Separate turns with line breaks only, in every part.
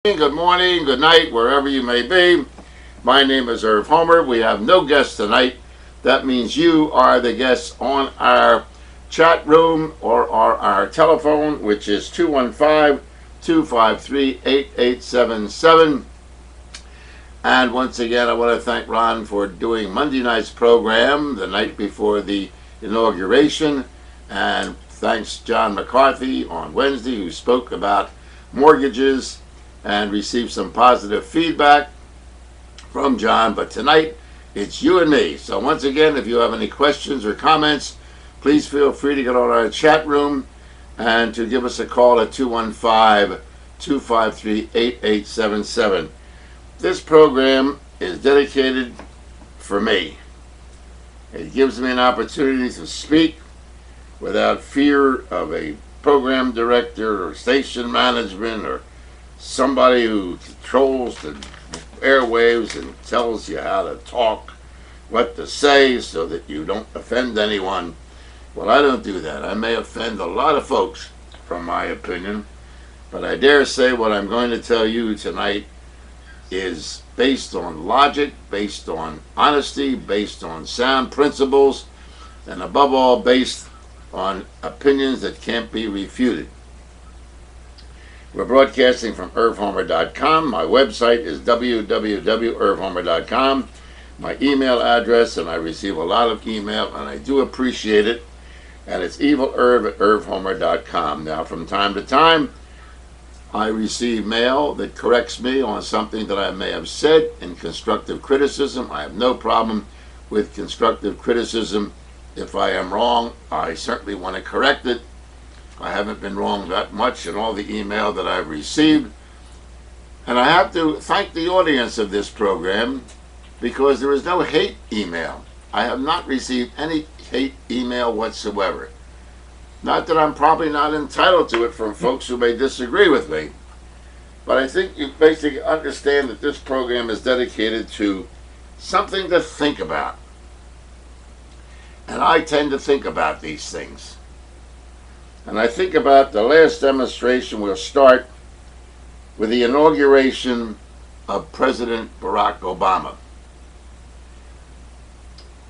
Good morning, good night, wherever you may be. My name is Irv Homer. We have no guests tonight. That means you are the guests on our chat room or our telephone, which is 215-253-8877. And once again, I want to thank Ron for doing Monday night's program the night before the inauguration. And thanks John McCarthy on Wednesday, who spoke about mortgages and received some positive feedback from John. But tonight, it's you and me. So once again, if you have any questions or comments, please feel free to get on our chat room and to give us a call at 215-253-8877. This program is dedicated for me. It gives me an opportunity to speak without fear of a program director or station management or somebody who controls the airwaves and tells you how to talk, what to say, so that you don't offend anyone. Well, I don't do that. I may offend a lot of folks, from my opinion, but I dare say what I'm going to tell you tonight is based on logic, based on honesty, based on sound principles, and above all, based on opinions that can't be refuted. We're broadcasting from irvhomer.com. My website is www.irvhomer.com. My email address, and I receive a lot of email, and I do appreciate it, and it's evilerv@irvhomer.com. Now, from time to time, I receive mail that corrects me on something that I may have said in constructive criticism. I have no problem with constructive criticism. If I am wrong, I certainly want to correct it. I haven't been wrong that much in all the email that I've received. And I have to thank the audience of this program because there is no hate email. I have not received any hate email whatsoever. Not that I'm probably not entitled to it from folks who may disagree with me, but I think you basically understand that this program is dedicated to something to think about. And I tend to think about these things. And I think about the last demonstration. We'll start with the inauguration of President Barack Obama.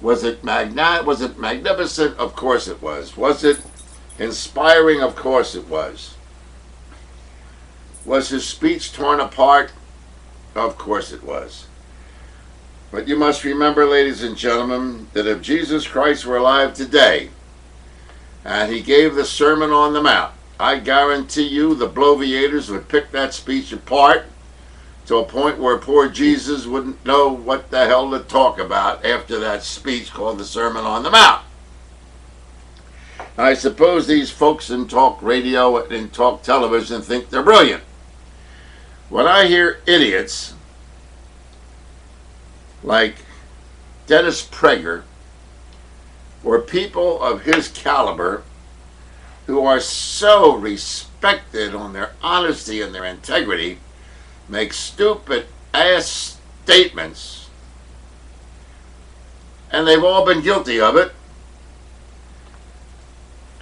Was it magnificent? Of course it was. Was it inspiring? Of course it was. Was his speech torn apart? Of course it was. But you must remember, ladies and gentlemen, that if Jesus Christ were alive today, and he gave the Sermon on the Mount, I guarantee you the bloviators would pick that speech apart to a point where poor Jesus wouldn't know what the hell to talk about after that speech called the Sermon on the Mount. I suppose these folks in talk radio and in talk television think they're brilliant. When I hear idiots like Dennis Prager or people of his caliber who are so respected on their honesty and their integrity make stupid ass statements, and they've all been guilty of it,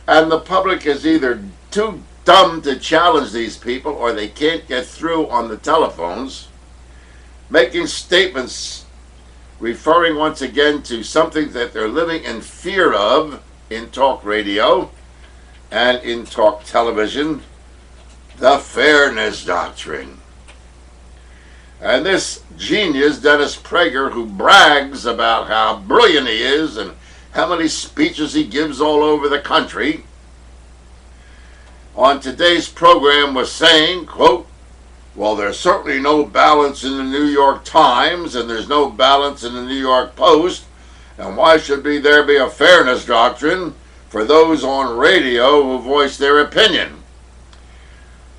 and the public is either too dumb to challenge these people or they can't get through on the telephones, making statements referring once again to something that they're living in fear of in talk radio and in talk television, the fairness doctrine. And this genius, Dennis Prager, who brags about how brilliant he is and how many speeches he gives all over the country, on today's program was saying, quote, "Well, there's certainly no balance in the New York Times, and there's no balance in the New York Post, and why should there be a fairness doctrine for those on radio who voice their opinion?"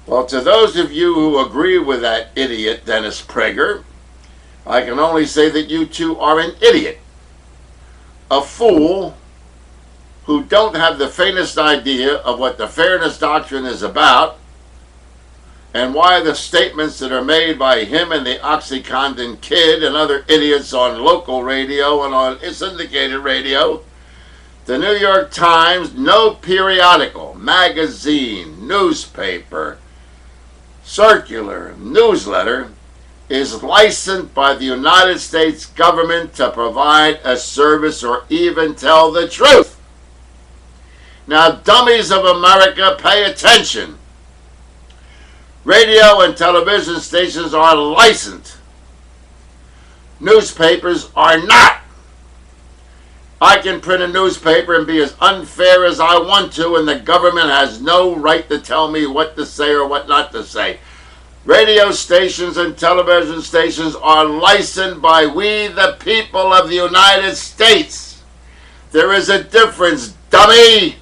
Well, to those of you who agree with that idiot, Dennis Prager, I can only say that you too are an idiot, a fool, who don't have the faintest idea of what the fairness doctrine is about, and why the statements that are made by him and the OxyContin Kid and other idiots on local radio and on syndicated radio, the New York Times, no periodical, magazine, newspaper, circular, newsletter is licensed by the United States government to provide a service or even tell the truth. Now, dummies of America, pay attention. Radio and television stations are licensed. Newspapers are not. I can print a newspaper and be as unfair as I want to, and the government has no right to tell me what to say or what not to say. Radio stations and television stations are licensed by we, the people of the United States. There is a difference, dummy,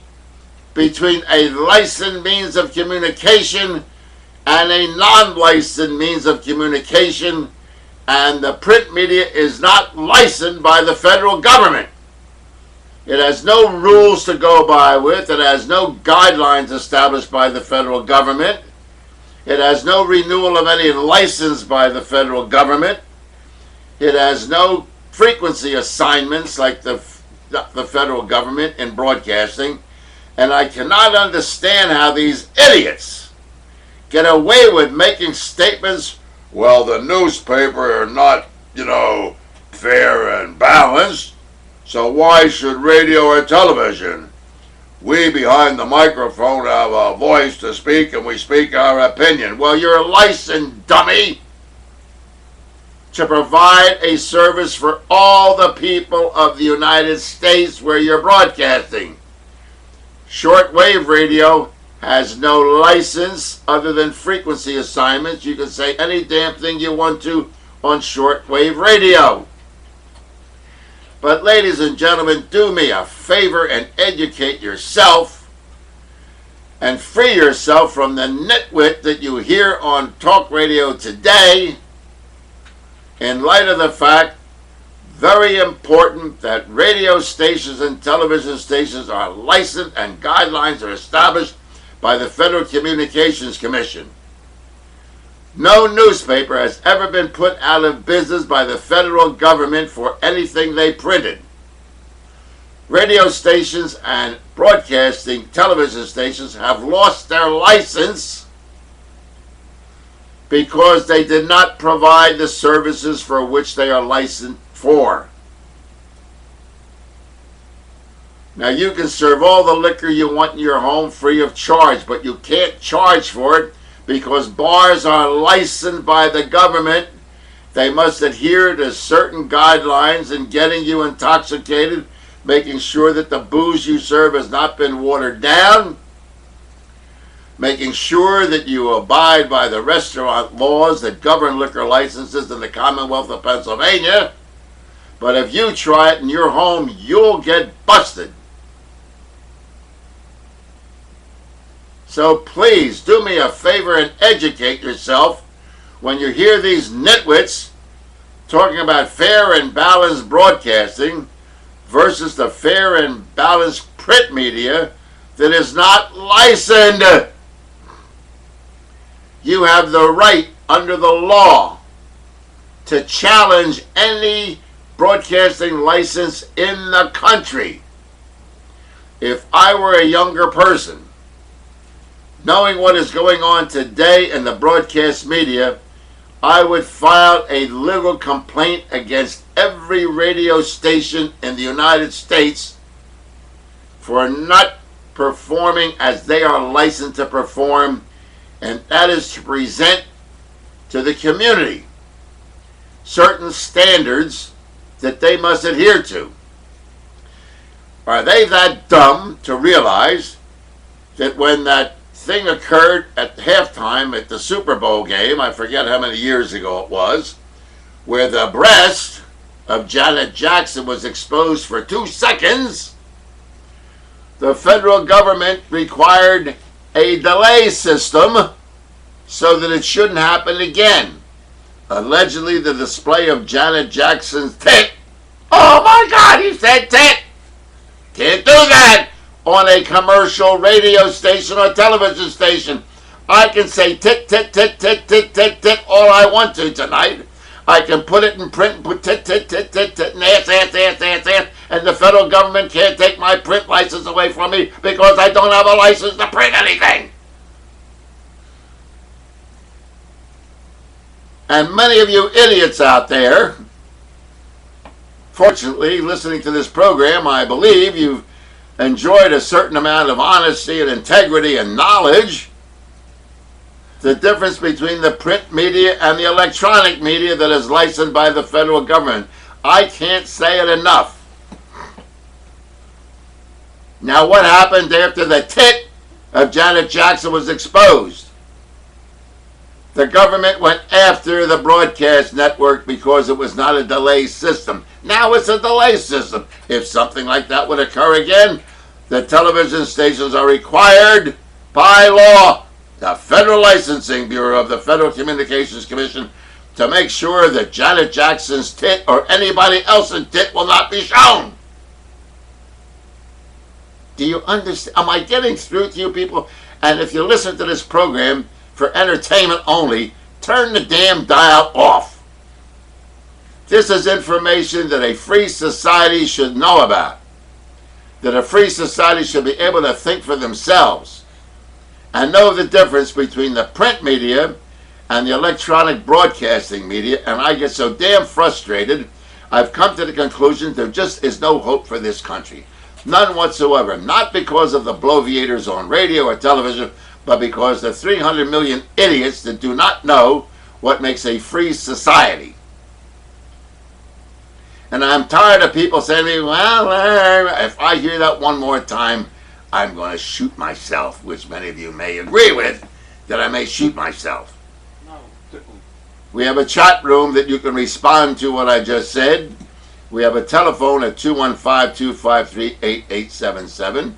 between a licensed means of communication and a non-licensed means of communication, and the print media is not licensed by the federal government. It has no rules to go by with. It has no guidelines established by the federal government. It has no renewal of any license by the federal government. It has no frequency assignments like the federal government in broadcasting. And I cannot understand how these idiots get away with making statements, well, the newspaper are not, fair and balanced, so why should radio or television? We behind the microphone have a voice to speak and we speak our opinion. Well, you're licensed, dummy, to provide a service for all the people of the United States where you're broadcasting. Shortwave radio has no license other than frequency assignments. You can say any damn thing you want to on shortwave radio. But ladies and gentlemen, do me a favor and educate yourself and free yourself from the nitwit that you hear on talk radio today, in light of the fact, very important, that radio stations and television stations are licensed and guidelines are established by the Federal Communications Commission. No newspaper has ever been put out of business by the federal government for anything they printed. Radio stations and broadcasting television stations have lost their license because they did not provide the services for which they are licensed for. Now, you can serve all the liquor you want in your home free of charge, but you can't charge for it because bars are licensed by the government. They must adhere to certain guidelines in getting you intoxicated, making sure that the booze you serve has not been watered down, making sure that you abide by the restaurant laws that govern liquor licenses in the Commonwealth of Pennsylvania. But if you try it in your home, you'll get busted. So please do me a favor and educate yourself when you hear these nitwits talking about fair and balanced broadcasting versus the fair and balanced print media that is not licensed. You have the right under the law to challenge any broadcasting license in the country. If I were a younger person, knowing what is going on today in the broadcast media, I would file a legal complaint against every radio station in the United States for not performing as they are licensed to perform, and that is to present to the community certain standards that they must adhere to. Are they that dumb to realize that when that thing occurred at halftime at the Super Bowl game, I forget how many years ago it was, where the breast of Janet Jackson was exposed for 2 seconds, the federal government required a delay system so that it shouldn't happen again. Allegedly, the display of Janet Jackson's tit. Oh my God, he said tit! Can't do that on a commercial radio station or television station. I can say tit, tit, tit, tit, tit, tit, tit all I want to tonight. I can put it in print and put tit, tit, tit, tit, tit, and ass, ass, ass, ass, ass, and the federal government can't take my print license away from me because I don't have a license to print anything. And many of you idiots out there, fortunately, listening to this program, I believe you've enjoyed a certain amount of honesty and integrity and knowledge. The difference between the print media and the electronic media that is licensed by the federal government. I can't say it enough. Now, what happened after the tit of Janet Jackson was exposed? The government went after the broadcast network because it was not a delay system. Now it's a delay system. If something like that would occur again, the television stations are required by law, the Federal Licensing Bureau of the Federal Communications Commission, to make sure that Janet Jackson's tit or anybody else's tit will not be shown. Do you understand? Am I getting through to you people? And if you listen to this program for entertainment only, turn the damn dial off. This is information that a free society should know about. That a free society should be able to think for themselves and know the difference between the print media and the electronic broadcasting media. And I get so damn frustrated, I've come to the conclusion there just is no hope for this country. None whatsoever. Not because of the bloviators on radio or television, but because the 300 million idiots that do not know what makes a free society. And I'm tired of people saying to me, well, if I hear that one more time, I'm going to shoot myself, which many of you may agree with, that I may shoot myself.
No.
We have a chat room that you can respond to what I just said. We have a telephone at 215-253-8877.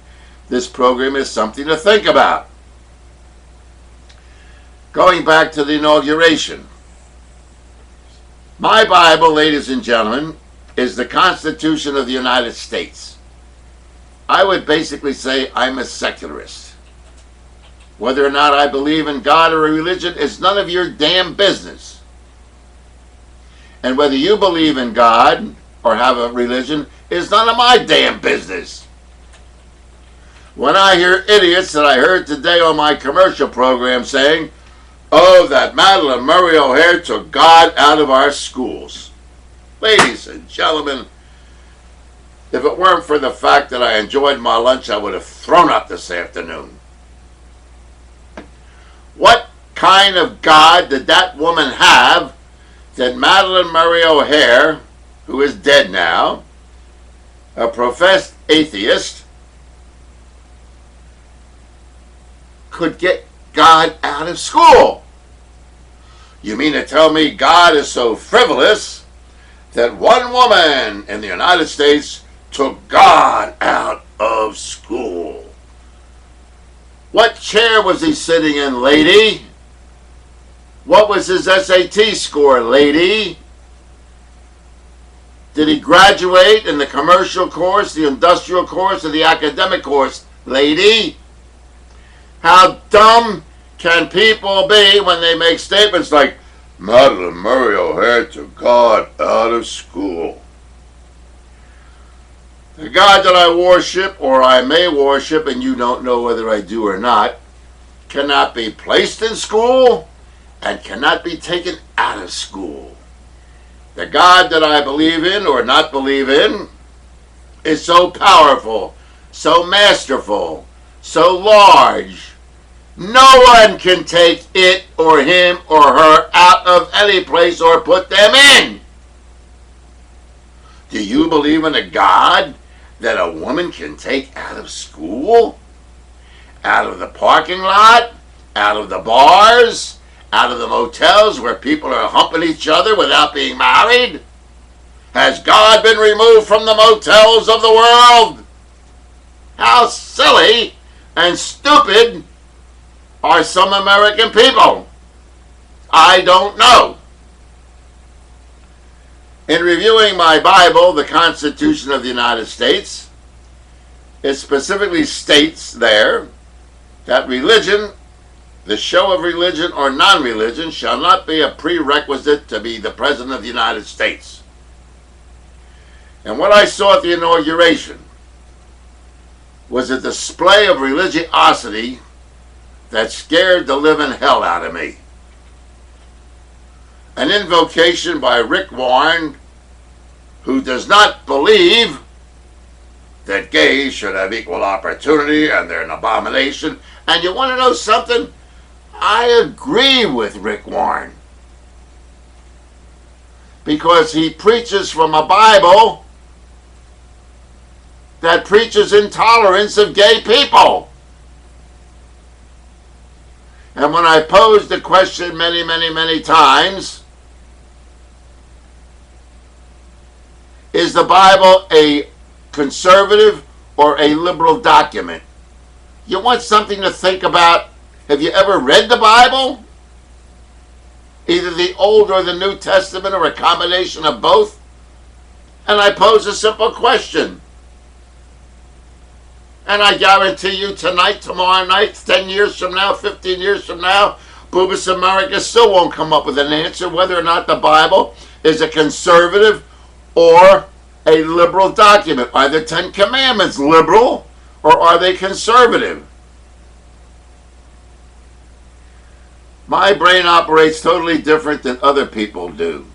This program is something to think about. Going back to the inauguration. My Bible, ladies and gentlemen, is the Constitution of the United States. I would basically say I'm a secularist. Whether or not I believe in God or a religion is none of your damn business. And whether you believe in God or have a religion is none of my damn business. When I hear idiots that I heard today on my commercial program saying, oh, that Madalyn Murray O'Hair took God out of our schools. Ladies and gentlemen, if it weren't for the fact that I enjoyed my lunch, I would have thrown up this afternoon. What kind of God did that woman have that Madalyn Murray O'Hair, who is dead now, a professed atheist, could get God out of school? You mean to tell me God is so frivolous that one woman in the United States took God out of school? What chair was he sitting in, lady? What was his SAT score, lady? Did he graduate in the commercial course, the industrial course, or the academic course, lady? How dumb can people be when they make statements like, Madalyn Murray O'Hair took God out of school? The God that I worship, or I may worship, and you don't know whether I do or not, cannot be placed in school and cannot be taken out of school. The God that I believe in or not believe in is so powerful, so masterful, so large. No one can take it or him or her out of any place or put them in. Do you believe in a God that a woman can take out of school? Out of the parking lot? Out of the bars? Out of the motels where people are humping each other without being married? Has God been removed from the motels of the world? How silly and stupid are some American people? I don't know. In reviewing my Bible, the Constitution of the United States, it specifically states there that religion, the show of religion or non-religion, shall not be a prerequisite to be the President of the United States. And what I saw at the inauguration was a display of religiosity that scared the living hell out of me. an invocation by Rick Warren, who does not believe that gays should have equal opportunity and they're an abomination. And you want to know something? I agree with Rick Warren, because he preaches from a Bible that preaches intolerance of gay people. And when I posed the question many times, is the Bible a conservative or a liberal document? You want something to think about? Have you ever read the Bible? Either the Old or the New Testament, or a combination of both? And I pose a simple question. And I guarantee you tonight, tomorrow night, 10 years from now, 15 years from now, Boobus America still won't come up with an answer whether or not the Bible is a conservative or a liberal document. Are the Ten Commandments liberal or are they conservative? My brain operates totally different than other people do.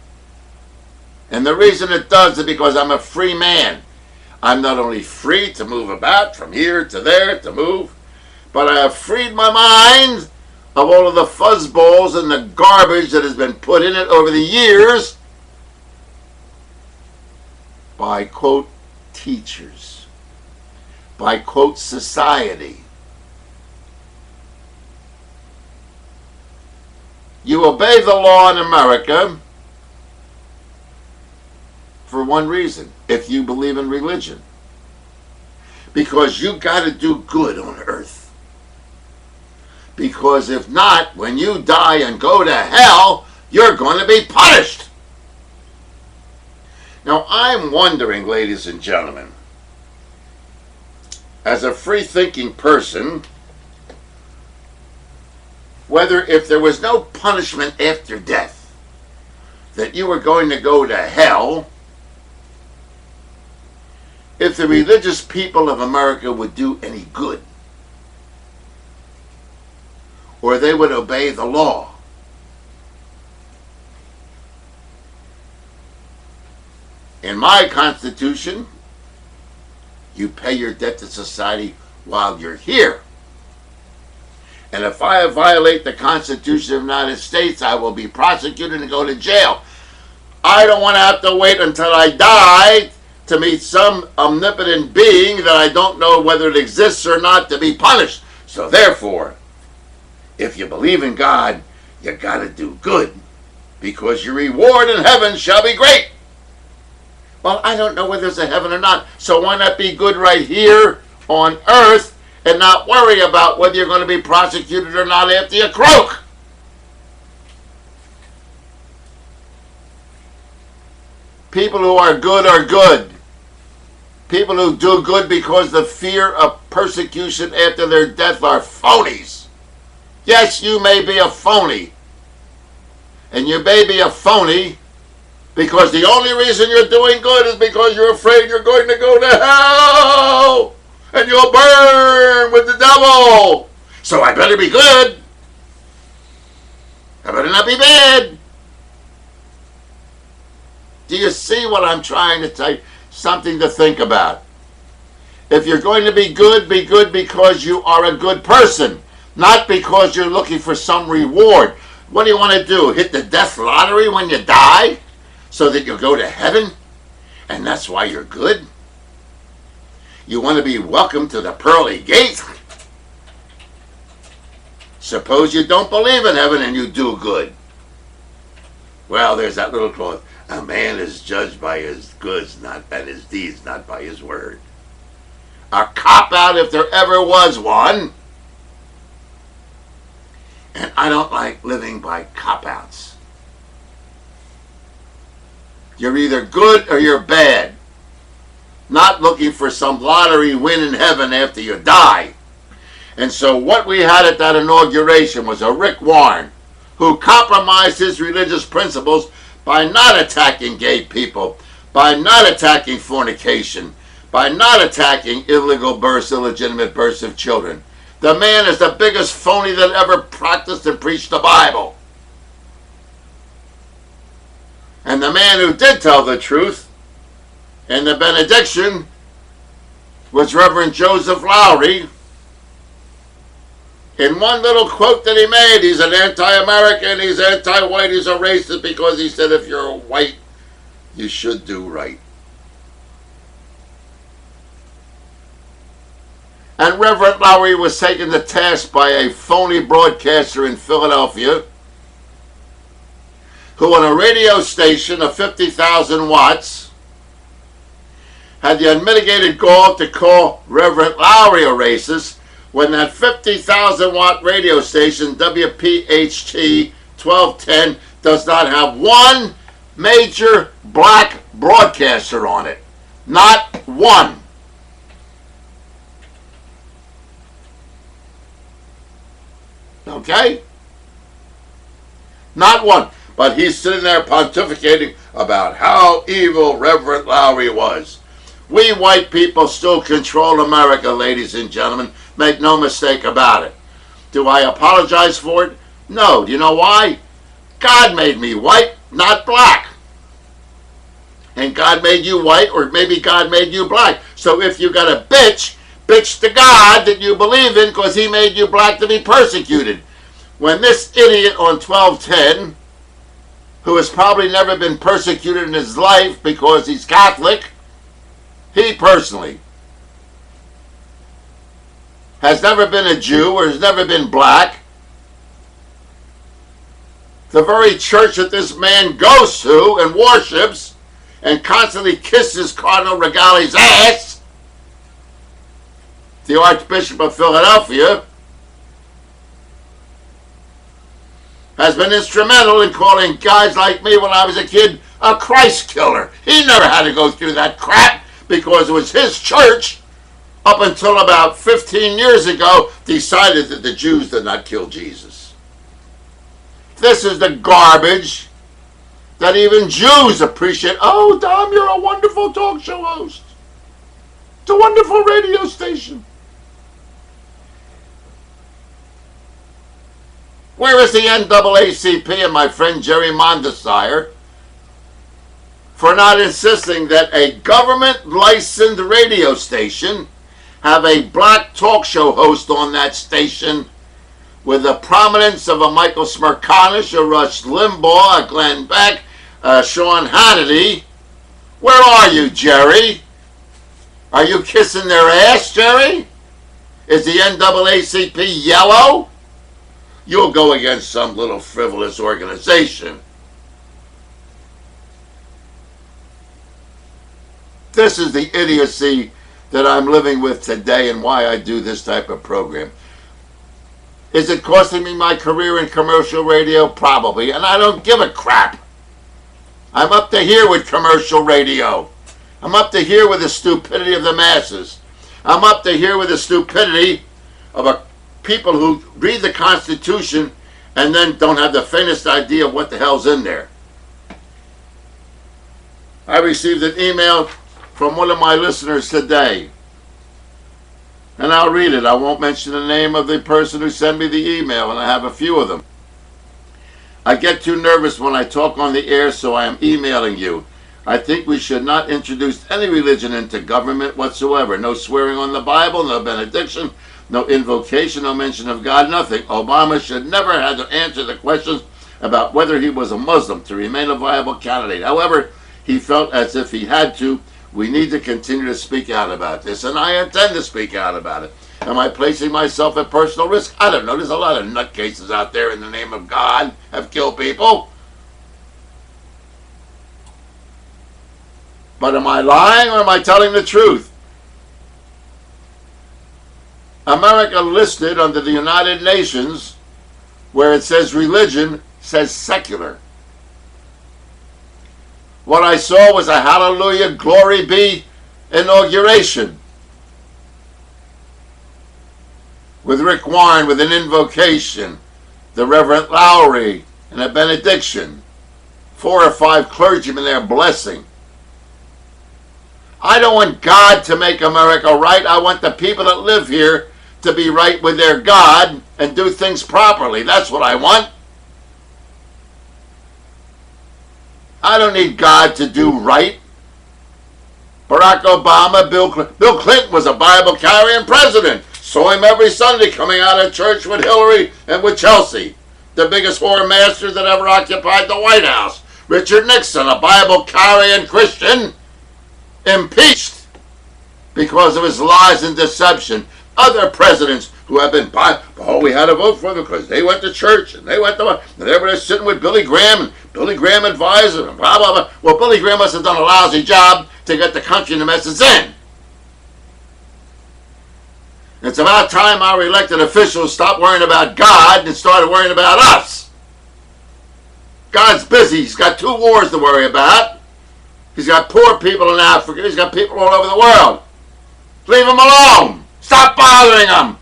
And the reason it does is because I'm a free man. I'm not only free to move about from here to there to move, but I have freed my mind of all of the fuzzballs and the garbage that has been put in it over the years by, quote, teachers, by, quote, society. You obey the law in America for one reason, if you believe in religion. Because you got to do good on earth. Because if not, when you die and go to hell, you're going to be punished. Now, I'm wondering, ladies and gentlemen, as a free-thinking person, whether if there was no punishment after death, that you were going to go to hell, if the religious people of America would do any good, or they would obey the law. In my Constitution, you pay your debt to society while you're here. And if I violate the Constitution of the United States, I will be prosecuted and go to jail. I don't want to have to wait until I die to meet some omnipotent being that I don't know whether it exists or not to be punished. So therefore, if you believe in God, you got to do good, because your reward in heaven shall be great. Well, I don't know whether there's a heaven or not, so why not be good right here on earth and not worry about whether you're going to be prosecuted or not after you croak? People who are good are good. People who do good because the fear of persecution after their death are phonies. Yes, you may be a phony. And you may be a phony because the only reason you're doing good is because you're afraid you're going to go to hell and you'll burn with the devil. So I better be good. I better not be bad. Do you see what I'm trying to tell you? Something to think about. If you're going to be good because you are a good person, not because you're looking for some reward. What do you want to do? Hit the death lottery when you die so that you'll go to heaven? And that's why you're good? You want to be welcomed to the pearly gates? Suppose you don't believe in heaven and you do good. Well, there's that little clause. A man is judged by his goods, not by his deeds, not by his word. A cop-out if there ever was one. And I don't like living by cop-outs. You're either good or you're bad. Not looking for some lottery win in heaven after you die. And so what we had at that inauguration was a Rick Warren who compromised his religious principles by not attacking gay people, by not attacking fornication, by not attacking illegal births, illegitimate births of children. The man is the biggest phony that ever practiced and preached the Bible. And the man who did tell the truth in the benediction was Reverend Joseph Lowry. In one little quote that he made, he's an anti-American, he's anti-white, he's a racist because he said if you're white, you should do right. And Reverend Lowry was taken to task by a phony broadcaster in Philadelphia who on a radio station of 50,000 watts had the unmitigated gall to call Reverend Lowry a racist when that 50,000 watt radio station, WPHT 1210, does not have one major black broadcaster on it. Not one. Okay? Not one. But he's sitting there pontificating about how evil Reverend Lowry was. We white people still control America, ladies and gentlemen. Make no mistake about it. Do I apologize for it? No. Do you know why? God made me white, not black. And God made you white, or maybe God made you black. So if you got a bitch to God that you believe in because he made you black to be persecuted. When this idiot on 1210, who has probably never been persecuted in his life because he's Catholic, he personally has never been a Jew or has never been black. The very church that this man goes to and worships and constantly kisses Cardinal Regali's ass, the Archbishop of Philadelphia, has been instrumental in calling guys like me when I was a kid a Christ killer. He never had to go through that crap because it was his church up until about 15 years ago decided that the Jews did not kill Jesus. This is the garbage that even Jews appreciate. Oh, Dom, you're a wonderful talk show host. It's a wonderful radio station. Where is the NAACP and my friend Jerry Mondesire for not insisting that a government-licensed radio station have a black talk show host on that station with the prominence of a Michael Smerconish, a Rush Limbaugh, a Glenn Beck, Sean Hannity? Where are you, Jerry? Are you kissing their ass, Jerry? Is the NAACP yellow? You'll go against some little frivolous organization. This is the idiocy that I'm living with today and why I do this type of program. Is it costing me my career in commercial radio? Probably, and I don't give a crap. I'm up to here with commercial radio. I'm up to here with the stupidity of the masses. I'm up to here with the stupidity of people who read the Constitution and then don't have the faintest idea of what the hell's in there. I received an email from one of my listeners today, and I'll read it. I won't mention the name of the person who sent me the email, and I have a few of them. I get too nervous when I talk on the air, so I am emailing you. I think we should not introduce any religion into government whatsoever. No swearing on the Bible, no benediction, no invocation, no mention of God, nothing. Obama should never have to answer the questions about whether he was a Muslim to remain a viable candidate. However, he felt as if he had to. We need to continue to speak out about this, and I intend to speak out about it. Am I placing myself at personal risk? I don't know. There's a lot of nutcases out there in the name of God have killed people. But am I lying or am I telling the truth? America listed under the United Nations, where it says religion, says secular. What I saw was a hallelujah, glory be inauguration with Rick Warren with an invocation, the Reverend Lowry and a benediction, 4 or 5 clergymen there blessing. I don't want God to make America right. I want the people that live here to be right with their God and do things properly. That's what I want. I don't need God to do right. Barack Obama, Bill Clinton was a Bible-carrying president. Saw him every Sunday coming out of church with Hillary and with Chelsea, the biggest whore masters that ever occupied the White House. Richard Nixon, a Bible-carrying Christian, impeached because of his lies and deception. Other presidents who have been, we had to vote for them because they went to church and they went to, and they were sitting with Billy Graham and Billy Graham advised them, and blah, blah, blah. Well, Billy Graham must have done a lousy job to get the country and the message in. It's about time our elected officials stopped worrying about God and started worrying about us. God's busy. He's got 2 wars to worry about. He's got poor people in Africa. He's got people all over the world. Leave him alone. Stop bothering him.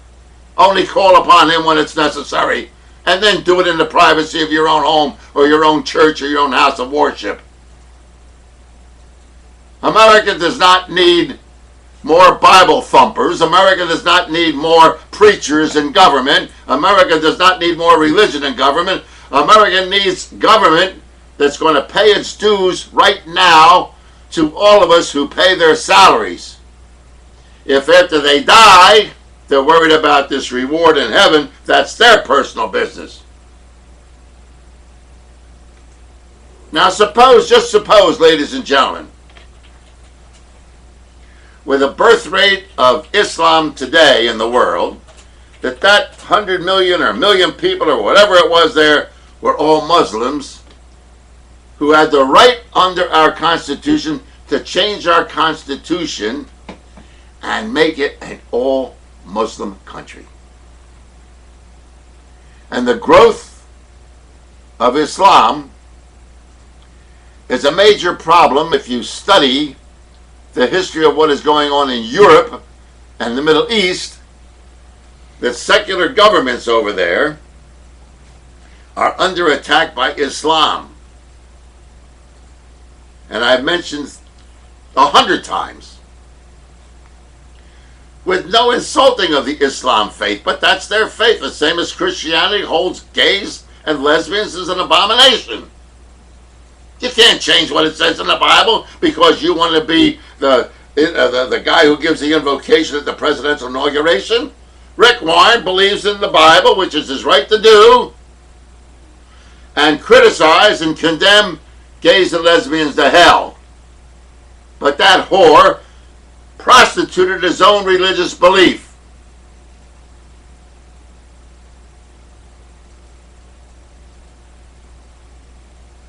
Only call upon him when it's necessary. And then do it in the privacy of your own home or your own church or your own house of worship. America does not need more Bible thumpers. America does not need more preachers in government. America does not need more religion in government. America needs government that's going to pay its dues right now to all of us who pay their salaries. If after they die, they're worried about this reward in heaven, that's their personal business. Now just suppose, ladies and gentlemen, with a birth rate of Islam today in the world, that 100 million or million people or whatever it was there were all Muslims who had the right under our Constitution to change our Constitution and make it an all-Muslim country. And the growth of Islam is a major problem if you study the history of what is going on in Europe and the Middle East, that secular governments over there are under attack by Islam. And I've mentioned 100 times, with no insulting of the Islam faith, but that's their faith, the same as Christianity holds gays and lesbians as an abomination. You can't change what it says in the Bible because you want to be the guy who gives the invocation at the presidential inauguration. Rick Warren believes in the Bible, which is his right to do, and criticize and condemn gays and lesbians to hell. But that whore prostituted his own religious belief.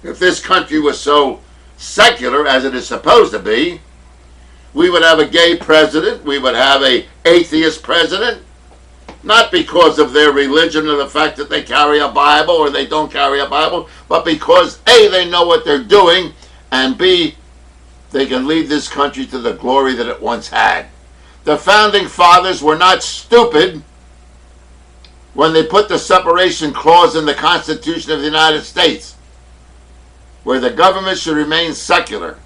If this country was so secular as it is supposed to be, we would have a gay president, we would have an atheist president, not because of their religion or the fact that they carry a Bible or they don't carry a Bible, but because A, they know what they're doing, and B, they can lead this country to the glory that it once had. The founding fathers were not stupid when they put the separation clause in the Constitution of the United States, where the government should remain secular.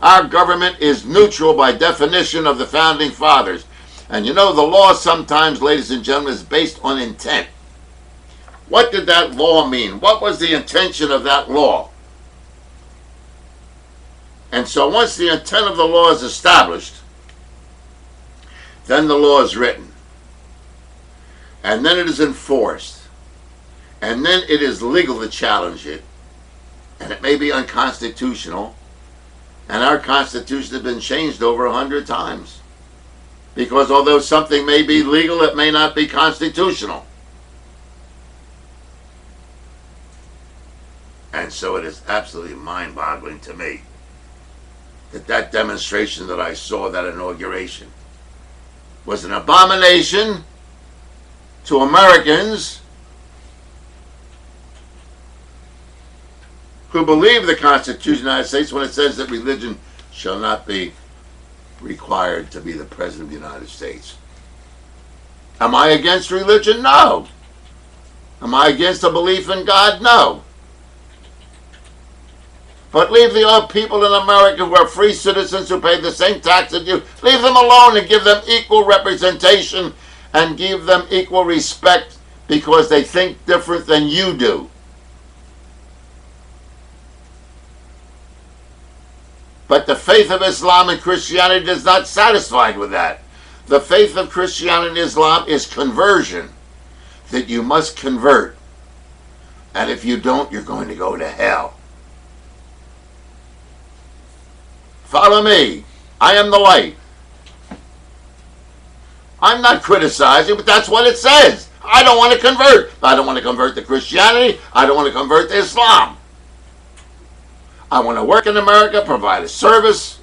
Our government is neutral by definition of the founding fathers. And you know, the law sometimes, ladies and gentlemen, is based on intent. What did that law mean? What was the intention of that law? And so once the intent of the law is established, then the law is written. And then it is enforced. And then it is legal to challenge it. And it may be unconstitutional. And our Constitution has been changed over 100 times. Because although something may be legal, it may not be constitutional. And so it is absolutely mind-boggling to me that demonstration that I saw, that inauguration, was an abomination to Americans who believe the Constitution of the United States when it says that religion shall not be required to be the President of the United States. Am I against religion? No. Am I against a belief in God? No. But leave the people in America who are free citizens who pay the same tax as you, leave them alone and give them equal representation and give them equal respect because they think different than you do. But the faith of Islam and Christianity is not satisfied with that. The faith of Christianity and Islam is conversion, that you must convert. And if you don't, you're going to go to hell. Follow me. I am the light. I'm not criticizing, but that's what it says. I don't want to convert. I don't want to convert to Christianity. I don't want to convert to Islam. I want to work in America, provide a service,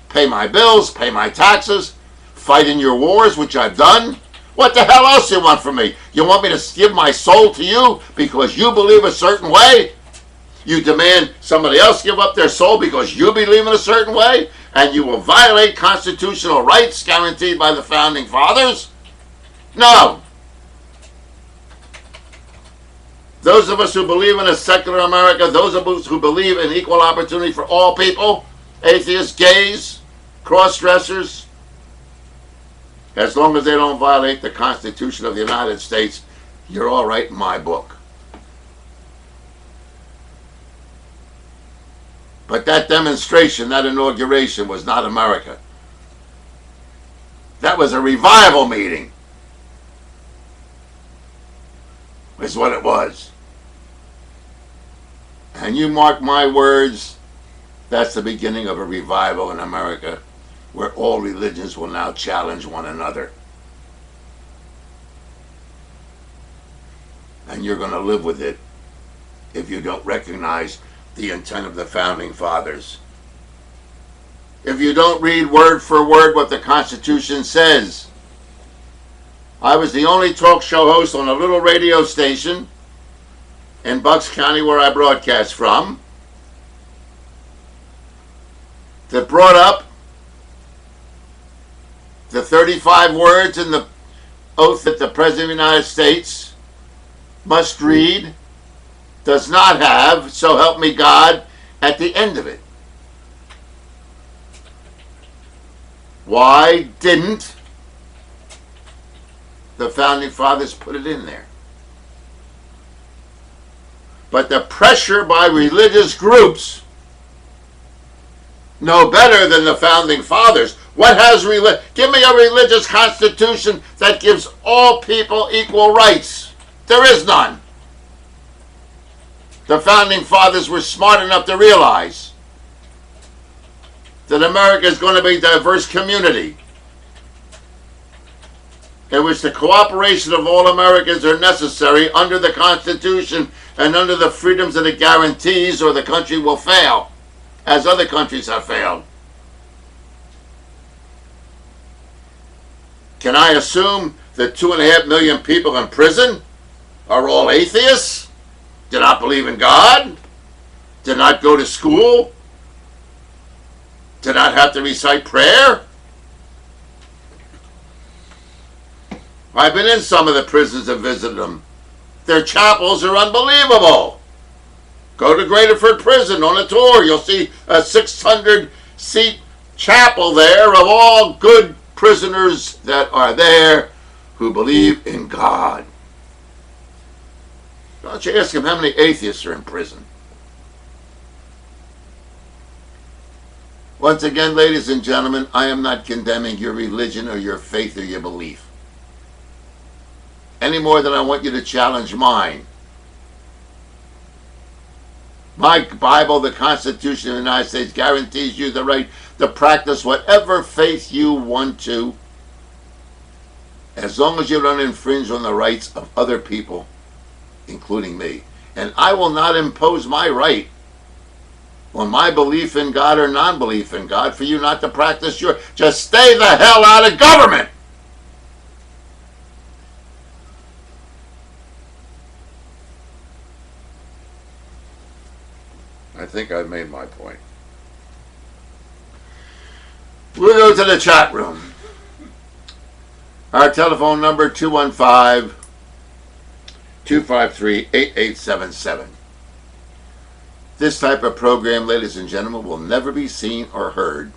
pay my bills, pay my taxes, fight in your wars, which I've done. What the hell else do you want from me? You want me to give my soul to you because you believe a certain way? You demand somebody else give up their soul because you believe in a certain way? And you will violate constitutional rights guaranteed by the Founding Fathers? No. Those of us who believe in a secular America, those of us who believe in equal opportunity for all people, atheists, gays, cross-dressers, as long as they don't violate the Constitution of the United States, you're all right in my book. But that demonstration, that inauguration was not America. That was a revival meeting, is what it was. And you mark my words, that's the beginning of a revival in America, where all religions will now challenge one another. And you're going to live with it if you don't recognize the intent of the Founding Fathers. If you don't read word for word what the Constitution says. I was the only talk show host on a little radio station in Bucks County where I broadcast from that brought up the 35 words in the oath that the President of the United States must read, does not have, so help me God, at the end of it. Why didn't the Founding Fathers put it in there? But the pressure by religious groups know better than the Founding Fathers. What has give me a religious constitution that gives all people equal rights. There is none. The Founding Fathers were smart enough to realize that America is going to be a diverse community in which the cooperation of all Americans are necessary under the Constitution and under the freedoms that it guarantees, or the country will fail, as other countries have failed. Can I assume that 2.5 million people in prison are all atheists? Do not believe in God? Do not go to school? Do not have to recite prayer? I've been in some of the prisons and visited them. Their chapels are unbelievable. Go to Graterford Prison on a tour. You'll see a 600-seat chapel there of all good prisoners that are there who believe in God. Why don't you ask him how many atheists are in prison? Once again, ladies and gentlemen, I am not condemning your religion or your faith or your belief, any more than I want you to challenge mine. My Bible, the Constitution of the United States, guarantees you the right to practice whatever faith you want to, as long as you don't infringe on the rights of other people, including me. And I will not impose my right on my belief in God or non-belief in God for you not to practice your... Just stay the hell out of government! I think I've made my point. We'll go to the chat room. Our telephone number, 215-253-8877. This type of program, ladies and gentlemen, will never be seen or heard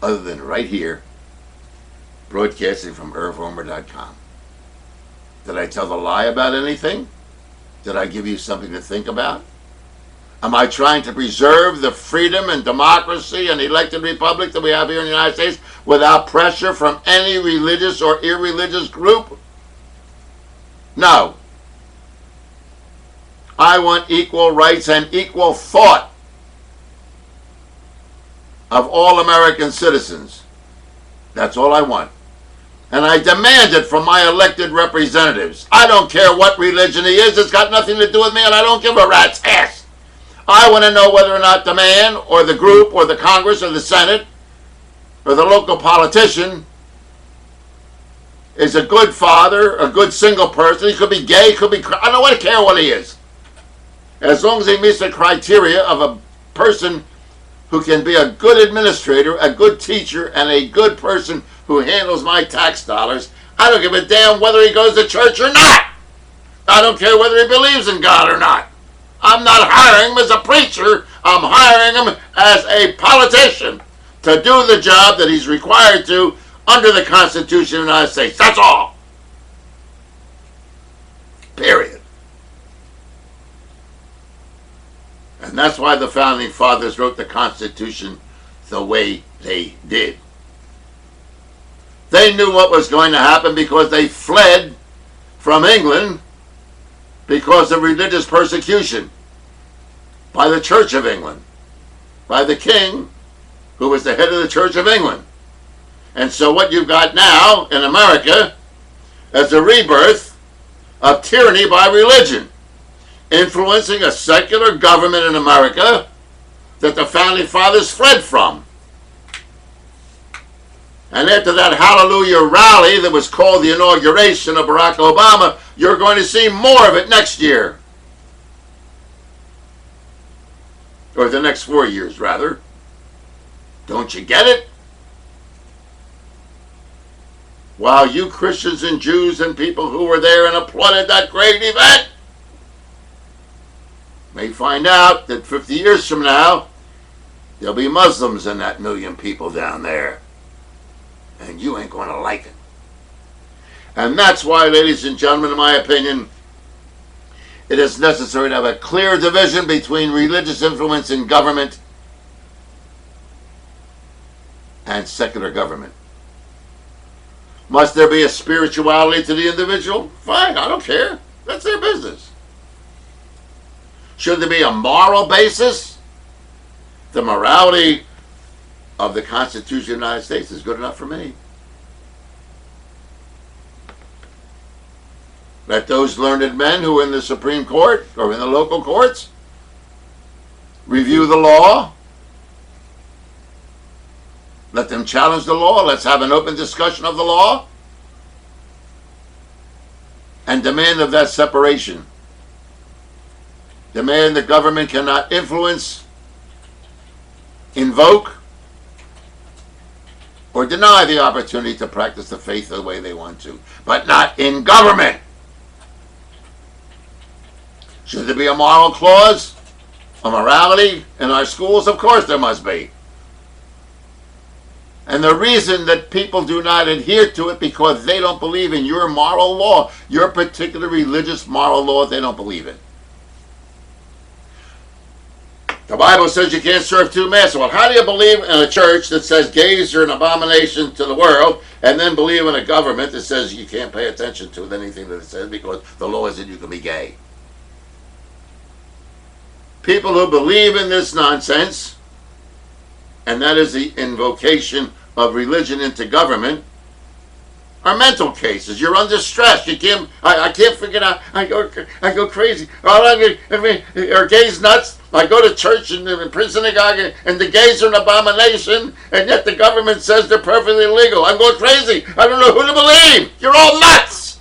other than right here, broadcasting from irvhomer.com. Did I tell the lie about anything? Did I give you something to think about? Am I trying to preserve the freedom and democracy and elected republic that we have here in the United States without pressure from any religious or irreligious group? No. I want equal rights and equal thought of all American citizens. That's all I want. And I demand it from my elected representatives. I don't care what religion he is. It's got nothing to do with me, and I don't give a rat's ass. I want to know whether or not the man or the group or the Congress or the Senate or the local politician is a good father, a good single person. He could be gay, could be... I don't care what he is. As long as he meets the criteria of a person who can be a good administrator, a good teacher, and a good person who handles my tax dollars, I don't give a damn whether he goes to church or not. I don't care whether he believes in God or not. I'm not hiring him as a preacher. I'm hiring him as a politician to do the job that he's required to under the Constitution of the United States. That's all. Period. And that's why the Founding Fathers wrote the Constitution the way they did. They knew what was going to happen because they fled from England because of religious persecution by the Church of England, by the king who was the head of the Church of England. And so what you've got now in America is a rebirth of tyranny by religion, influencing a secular government in America that the Founding Fathers fled from. And after that hallelujah rally that was called the inauguration of Barack Obama, you're going to see more of it next year. Or the next 4 years, rather. Don't you get it? While you Christians and Jews and people who were there and applauded that great event may find out that 50 years from now, there'll be Muslims in that million people down there. And you ain't going to like it. And that's why, ladies and gentlemen, in my opinion, it is necessary to have a clear division between religious influence in government and secular government. Must there be a spirituality to the individual? Fine, I don't care. That's their business. Should there be a moral basis? The morality of the Constitution of the United States is good enough for me. Let those learned men who are in the Supreme Court or in the local courts review the law. Let them challenge the law. Let's have an open discussion of the law and demand of that separation. Demand the government cannot influence, invoke, or deny the opportunity to practice the faith the way they want to, but not in government. Should there be a moral clause, a morality in our schools? Of course there must be. And the reason that people do not adhere to it because they don't believe in your moral law, your particular religious moral law, they don't believe in. The Bible says you can't serve two masters. Well, how do you believe in a church that says gays are an abomination to the world and then believe in a government that says you can't pay attention to anything that it says because the law is that you can be gay? People who believe in this nonsense, and that is the invocation of religion into government, are mental cases. You're under stress. You can't. I can't figure it out. I go crazy. Are gays nuts? I go to church and in synagogue, and the gays are an abomination, and yet the government says they're perfectly legal. I'm going crazy. I don't know who to believe. You're all nuts.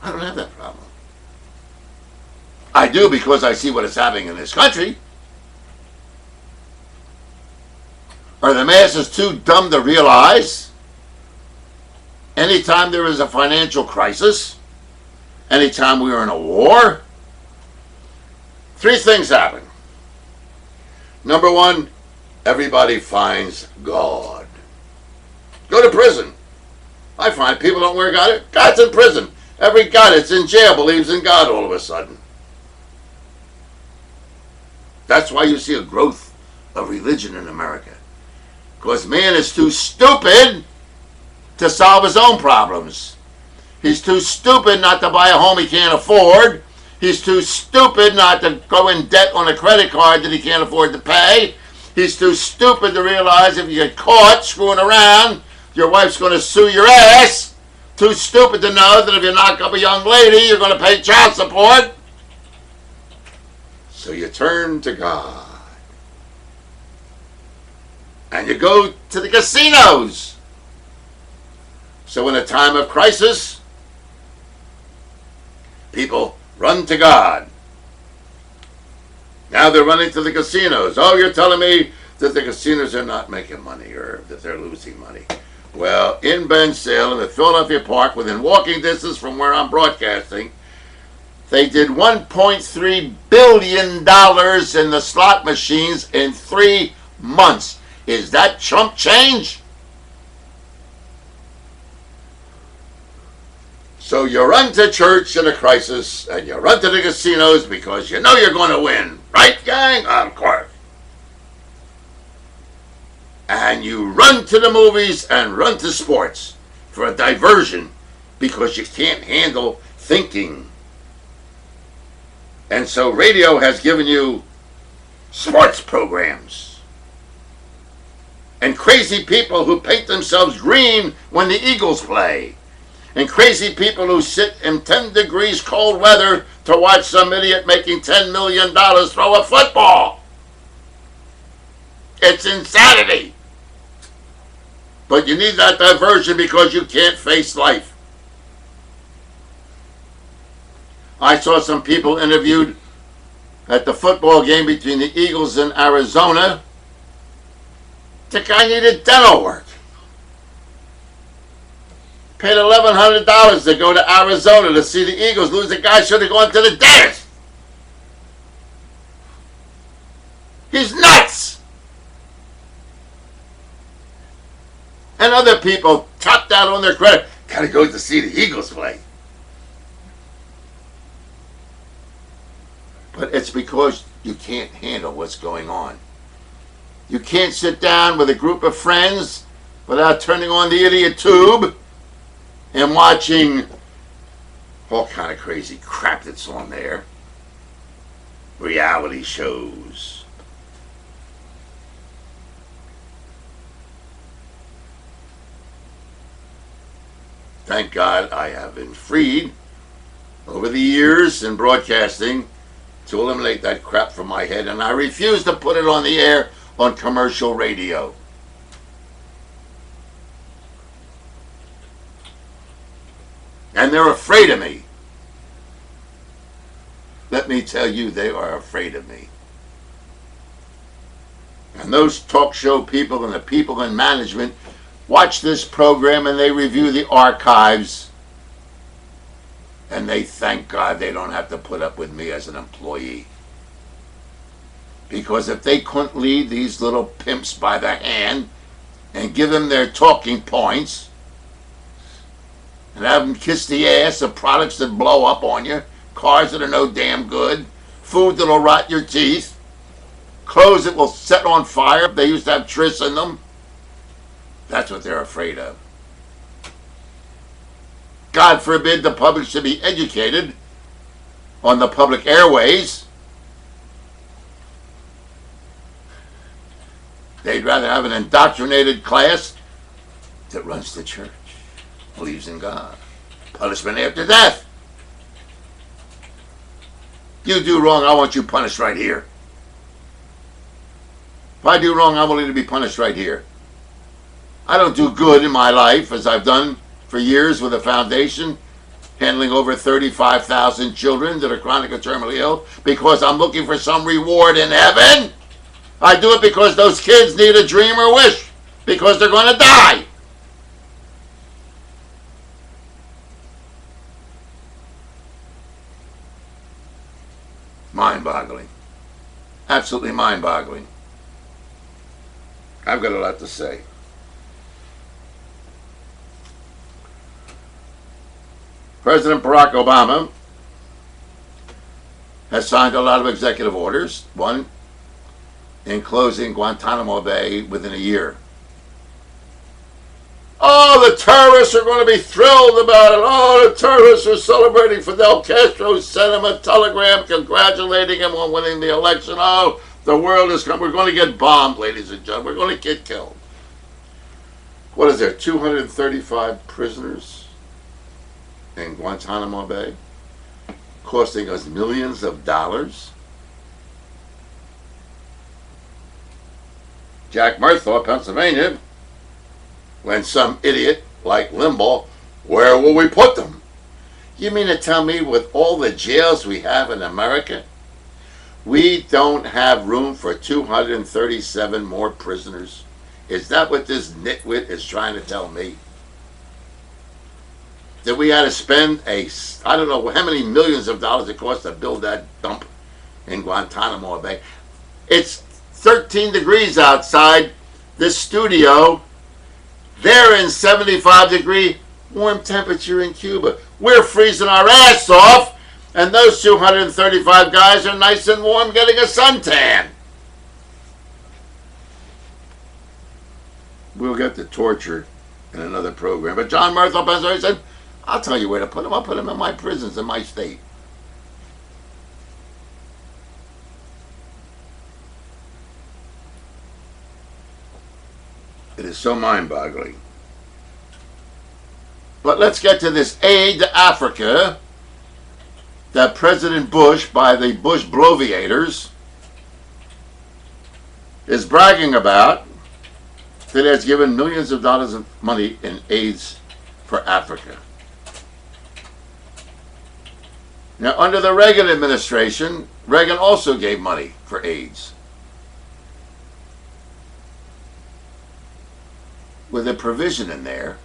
I don't have that problem. I do because I see what is happening in this country. Are the masses too dumb to realize anytime there is a financial crisis, anytime we are in a war, three things happen. Number one, everybody finds God. Go to prison. I find people don't wear God. God's in prison. Every guy that's in jail believes in God all of a sudden. That's why you see a growth of religion in America. Because man is too stupid to solve his own problems. He's too stupid not to buy a home he can't afford. He's too stupid not to go in debt on a credit card that he can't afford to pay. He's too stupid to realize if you get caught screwing around, your wife's going to sue your ass. Too stupid to know that if you knock up a young lady, you're going to pay child support. So you turn to God. And you go to the casinos. So in a time of crisis, people run to God. Now they're running to the casinos. Oh, you're telling me that the casinos are not making money or that they're losing money. Well, in Bensalem, at Philadelphia Park, within walking distance from where I'm broadcasting, they did $1.3 billion in the slot machines in 3 months. Is that chump change? So you run to church in a crisis, and you run to the casinos because you know you're going to win. Right, gang? Of course. And you run to the movies and run to sports for a diversion because you can't handle thinking. And so radio has given you sports programs and crazy people who paint themselves green when the Eagles play, and crazy people who sit in 10 degrees cold weather to watch some idiot making $10 million throw a football. It's insanity. But you need that diversion because you can't face life. I saw some people interviewed at the football game between the Eagles and Arizona. The guy needed dental work. Paid $1,100 to go to Arizona to see the Eagles lose. The guy should have gone to the dentist. He's nuts. And other people topped out on their credit. Gotta go to see the Eagles play. But it's because you can't handle what's going on. You can't sit down with a group of friends without turning on the idiot tube and watching all kind of crazy crap that's on there. Reality shows. Thank God I have been freed over the years in broadcasting to eliminate that crap from my head, and I refuse to put it on the air on commercial radio. And they're afraid of me. Let me tell you, they are afraid of me. And those talk show people and the people in management watch this program and they review the archives and they thank God they don't have to put up with me as an employee. Because if they couldn't lead these little pimps by the hand and give them their talking points and have them kiss the ass of products that blow up on you, cars that are no damn good, food that'll rot your teeth, clothes that will set on fire if they used to have tris in them, that's what they're afraid of. God forbid the public should be educated on the public airways. They'd rather have an indoctrinated class that runs the church, believes in God, punishment after death. You do wrong, I want you punished right here. If I do wrong, I'm willing to be punished right here. I don't do good in my life, as I've done for years with a foundation, handling over 35,000 children that are chronically terminally ill, because I'm looking for some reward in heaven. I do it because those kids need a dream or wish, because they're going to die. Mind-boggling. Absolutely mind-boggling. I've got a lot to say. President Barack Obama has signed a lot of executive orders, one in closing Guantanamo Bay within a year. Oh, the terrorists are going to be thrilled about it. Oh, the terrorists are celebrating. Fidel Castro sent him a telegram congratulating him on winning the election. Oh, the world is coming. We're going to get bombed, ladies and gentlemen. We're going to get killed. What is there, 235 prisoners in Guantanamo Bay, costing us millions of dollars? Jack Murthaw, Pennsylvania, when some idiot like Limbaugh, where will we put them? You mean to tell me with all the jails we have in America, we don't have room for 237 more prisoners? Is that what this nitwit is trying to tell me? That we had to spend I don't know how many millions of dollars it cost to build that dump in Guantanamo Bay. It's 13 degrees outside this studio. They're in 75-degree warm temperature in Cuba. We're freezing our ass off, and those 235 guys are nice and warm getting a suntan. We'll get to torture in another program. But John Murthaw, Pennsylvania, said, I'll tell you where to put them. I'll put them in my prisons in my state. It is so mind-boggling. But let's get to this aid to Africa that President Bush, by the Bush bloviators, is bragging about, that has given millions of dollars of money in aids for Africa. Now, under the Reagan administration, Reagan also gave money for AIDS, with a provision in there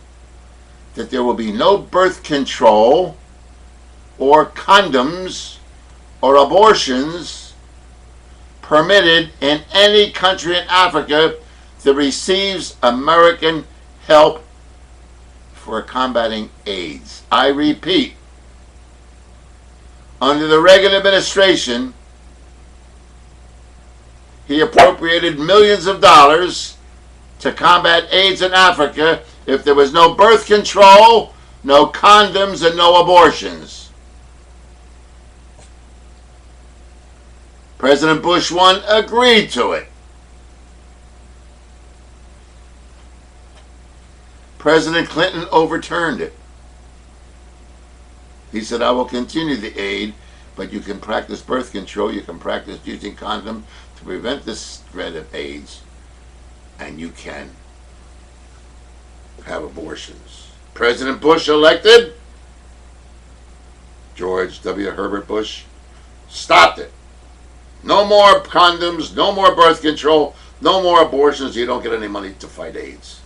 that there will be no birth control or condoms or abortions permitted in any country in Africa that receives American help for combating AIDS. I repeat, under the Reagan administration, he appropriated millions of dollars to combat AIDS in Africa if there was no birth control, no condoms, and no abortions. President Bush 1 agreed to it. President Clinton overturned it. He said, I will continue the aid, but you can practice birth control, you can practice using condoms to prevent the spread of AIDS, and you can have abortions. President Bush elected, George W. Herbert Bush, stopped it. No more condoms, no more birth control, no more abortions. You don't get any money to fight AIDS.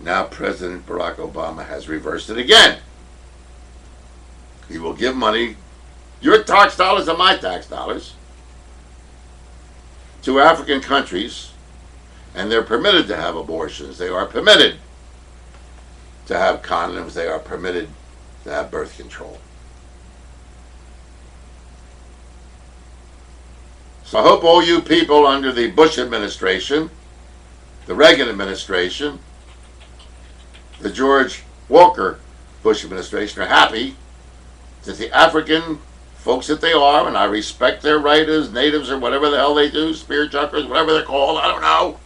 Now President Barack Obama has reversed it again. He will give money, your tax dollars and my tax dollars, to African countries, and they're permitted to have abortions. They are permitted to have condoms. They are permitted to have birth control. So I hope all you people under the Bush administration, the Reagan administration, the George Walker Bush administration are happy that the African folks that they are, and I respect their right as natives or whatever the hell they do, spear chuckers, whatever they're called, I don't know.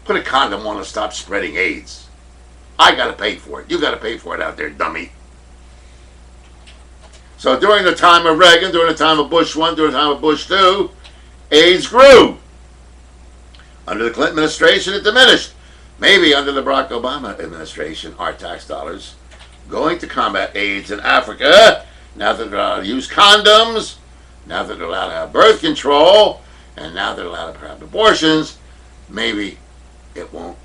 Put a condom on to stop spreading AIDS. I got to pay for it. You got to pay for it out there, dummy. So during the time of Reagan, during the time of Bush 1, during the time of Bush 2, AIDS grew. Under the Clinton administration, it diminished. Maybe under the Barack Obama administration, our tax dollars going to combat AIDS in Africa, now that they're allowed to use condoms, now that they're allowed to have birth control, and now they're allowed to have abortions, maybe it won't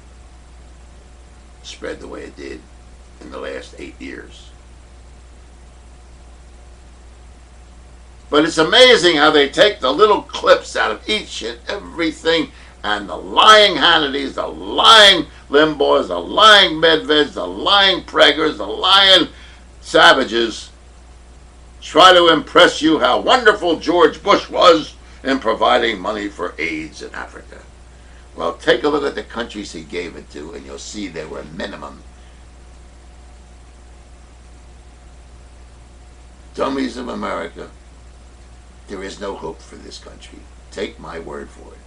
spread the way it did in the last 8 years. But it's amazing how they take the little clips out of each and everything and the lying Hannitys, the lying Limbaughs, the lying Medveds, the lying Pregers, the lying Savages try to impress you how wonderful George Bush was in providing money for AIDS in Africa. Well, take a look at the countries he gave it to, and you'll see they were minimum. Dummies of America, there is no hope for this country. Take my word for it.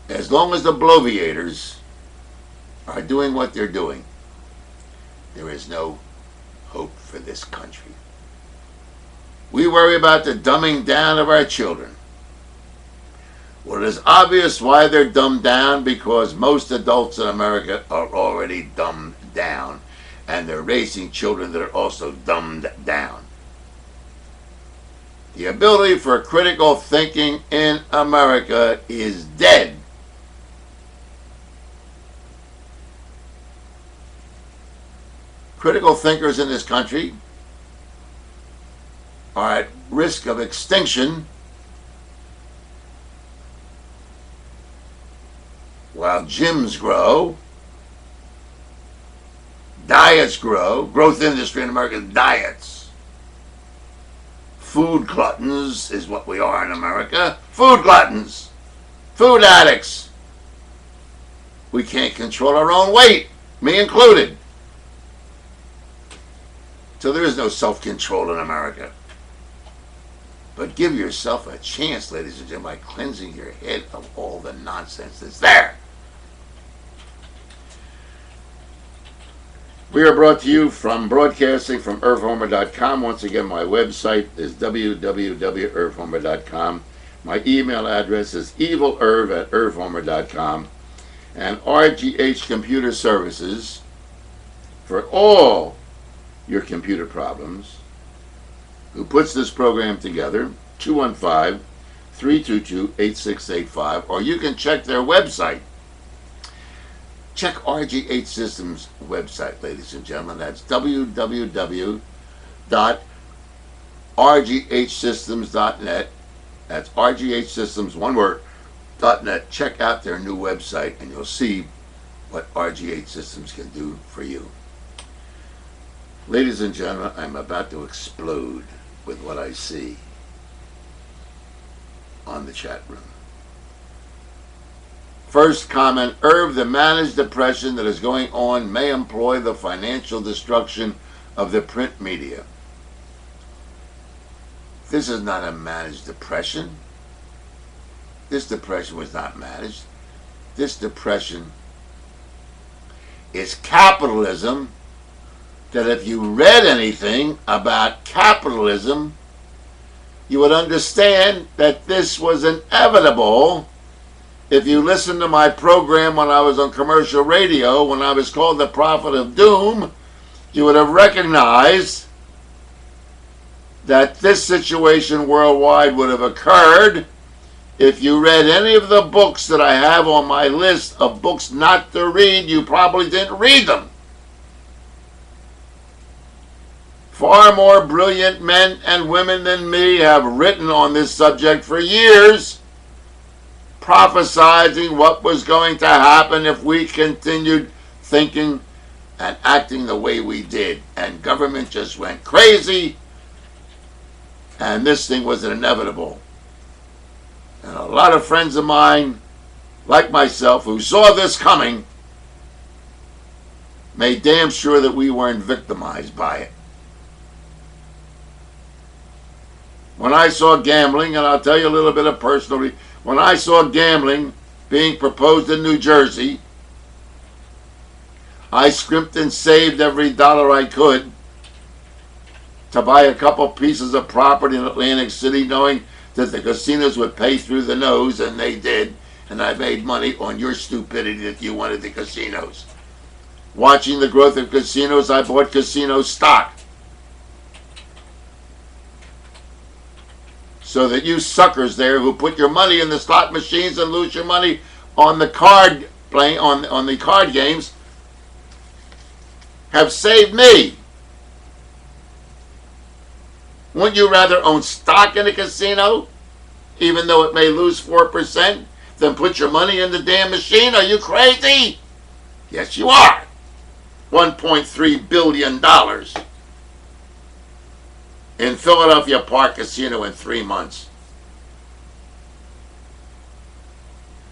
As long as the bloviators are doing what they're doing, there is no hope for this country. We worry about the dumbing down of our children. Well, it is obvious why they're dumbed down, because most adults in America are already dumbed down, and they're raising children that are also dumbed down. The ability for critical thinking in America is dead. Critical thinkers in this country are at risk of extinction, while gyms grow, diets grow, growth industry in America, diets. Food gluttons is what we are in America. Food gluttons. Food addicts. We can't control our own weight, me included. So there is no self-control in America. But give yourself a chance, ladies and gentlemen, by cleansing your head of all the nonsense that's there. We are brought to you from broadcasting from irvhomer.com. Once again, my website is www.irvhomer.com. My email address is evilirv@irvhomer.com. And RGH Computer Services for all your computer problems, who puts this program together, 215-322-8685, or you can check their website. Check RGH Systems website, ladies and gentlemen. That's www.rghsystems.net. That's RGH Systems, one word, .net. Check out their new website, and you'll see what RGH Systems can do for you. Ladies and gentlemen, I'm about to explode with what I see on the chat room. First comment: Irv, the managed depression that is going on may employ the financial destruction of the print media. This is not a managed depression. This depression was not managed. This depression is capitalism. That if you read anything about capitalism, you would understand that this was inevitable. If you listened to my program when I was on commercial radio, when I was called the Prophet of Doom, you would have recognized that this situation worldwide would have occurred if you read any of the books that I have on my list of books not to read. You probably didn't read them. Far more brilliant men and women than me have written on this subject for years, prophesizing what was going to happen if we continued thinking and acting the way we did. And government just went crazy, and this thing was inevitable. And a lot of friends of mine, like myself, who saw this coming, made damn sure that we weren't victimized by it. When I saw gambling, and I'll tell you a little bit of personally, when I saw gambling being proposed in New Jersey, I scrimped and saved every dollar I could to buy a couple pieces of property in Atlantic City, knowing that the casinos would pay through the nose, and they did, and I made money on your stupidity that you wanted the casinos. Watching the growth of casinos, I bought casino stock. So that you suckers there who put your money in the slot machines and lose your money on the card playing on the card games have saved me. Wouldn't you rather own stock in a casino, even though it may lose 4%, then put your money in the damn machine. Are you crazy? Yes, you are. $1.3 billion in Philadelphia Park Casino in 3 months.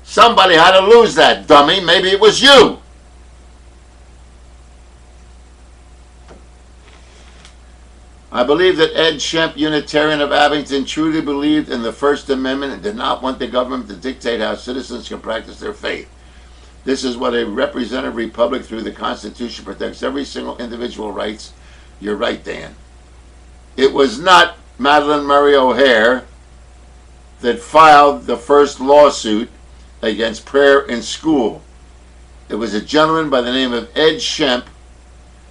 Somebody had to lose that, dummy. Maybe it was you. I believe that Ed Shemp, Unitarian of Abington, truly believed in the First Amendment and did not want the government to dictate how citizens can practice their faith. This is what a representative republic through the Constitution protects every single individual rights. You're right, Dan. It was not Madalyn Murray O'Hair that filed the first lawsuit against prayer in school. It was a gentleman by the name of Ed Shemp,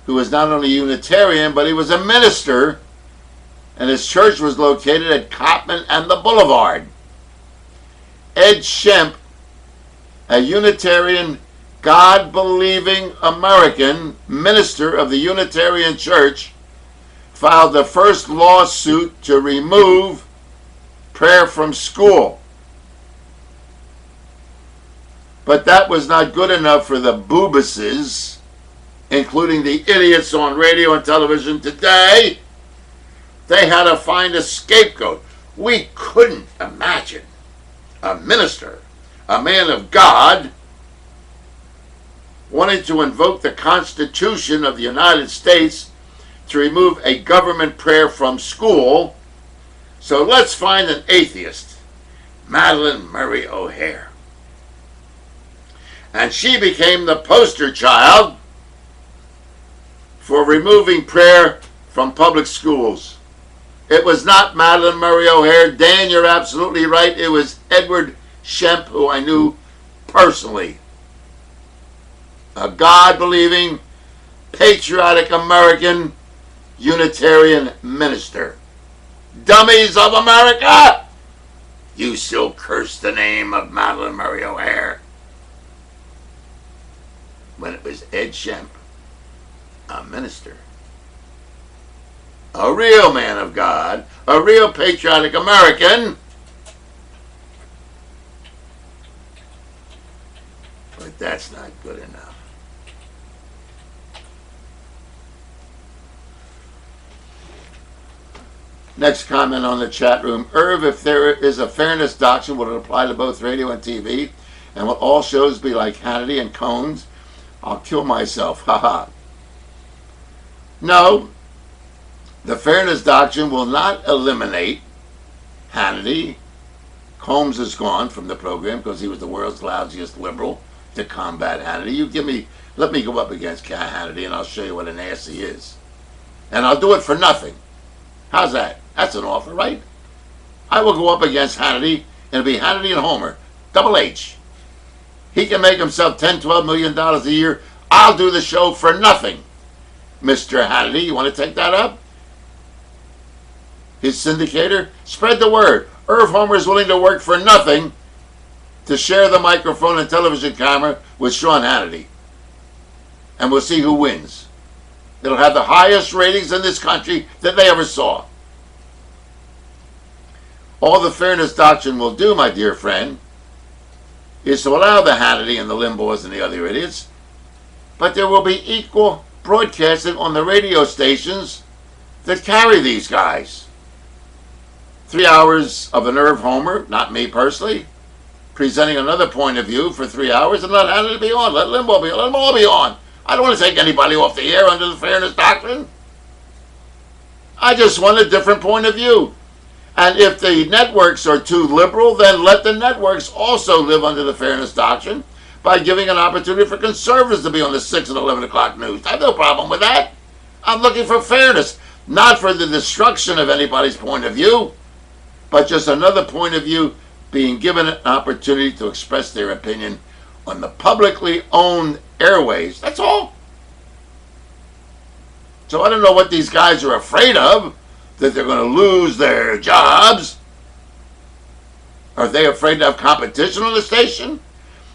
who was not only Unitarian, but he was a minister, and his church was located at Cottman and the Boulevard. Ed Shemp, a Unitarian, God-believing American minister of the Unitarian Church, filed the first lawsuit to remove prayer from school. But that was not good enough for the boobuses, including the idiots on radio and television today. They had to find a scapegoat. We couldn't imagine a minister, a man of God, wanting to invoke the Constitution of the United States to remove a government prayer from school. So let's find an atheist, Madalyn Murray O'Hair. And she became the poster child for removing prayer from public schools. It was not Madalyn Murray O'Hair. Dan, you're absolutely right. It was Edward Shemp, who I knew personally. A God-believing, patriotic American Unitarian minister. Dummies of America! You still curse the name of Madalyn Murray O'Hair. When it was Ed Shemp, a minister, a real man of God, a real patriotic American. But that's not good enough. Next comment on the chat room. Irv, if there is a fairness doctrine, will it apply to both radio and TV? And will all shows be like Hannity and Cohn's? I'll kill myself. Haha. No, the fairness doctrine will not eliminate Hannity. Combs is gone from the program because he was the world's lousiest liberal to combat Hannity. Let me go up against Hannity and I'll show you what an ass he is. And I'll do it for nothing. How's that? That's an offer, right? I will go up against Hannity, and it'll be Hannity and Homer. Double H. He can make himself $10, $12 million a year. I'll do the show for nothing. Mr. Hannity, you want to take that up? His syndicator? Spread the word. Irv Homer is willing to work for nothing to share the microphone and television camera with Sean Hannity. And we'll see who wins. It'll have the highest ratings in this country that they ever saw. All the fairness doctrine will do, my dear friend, is to allow the Hannity and the Limbaughs and the other idiots, but there will be equal broadcasting on the radio stations that carry these guys. 3 hours of an Irv Homer, not me personally, presenting another point of view for 3 hours, and let Hannity be on, let Limbaugh be on, let them all be on. I don't want to take anybody off the air under the fairness doctrine. I just want a different point of view. And if the networks are too liberal, then let the networks also live under the fairness doctrine by giving an opportunity for conservatives to be on the 6 and 11 o'clock news. I have no problem with that. I'm looking for fairness, not for the destruction of anybody's point of view, but just another point of view being given an opportunity to express their opinion on the publicly owned airways. That's all. So I don't know what these guys are afraid of, that they're going to lose their jobs. Are they afraid to have competition on the station?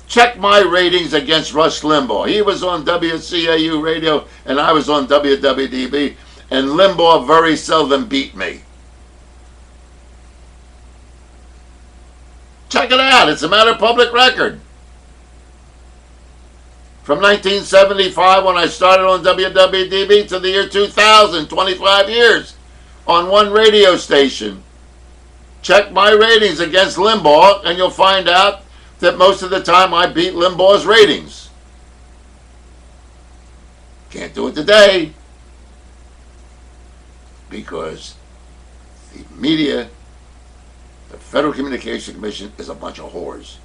Check my ratings against Rush Limbaugh. He was on WCAU radio and I was on WWDB, and Limbaugh very seldom beat me. Check it out. It's a matter of public record. From 1975, when I started on WWDB, to the year 2000, 25 years, on one radio station. Check my ratings against Limbaugh, and you'll find out that most of the time I beat Limbaugh's ratings. Can't do it today, because the media, the Federal Communications Commission, is a bunch of whores.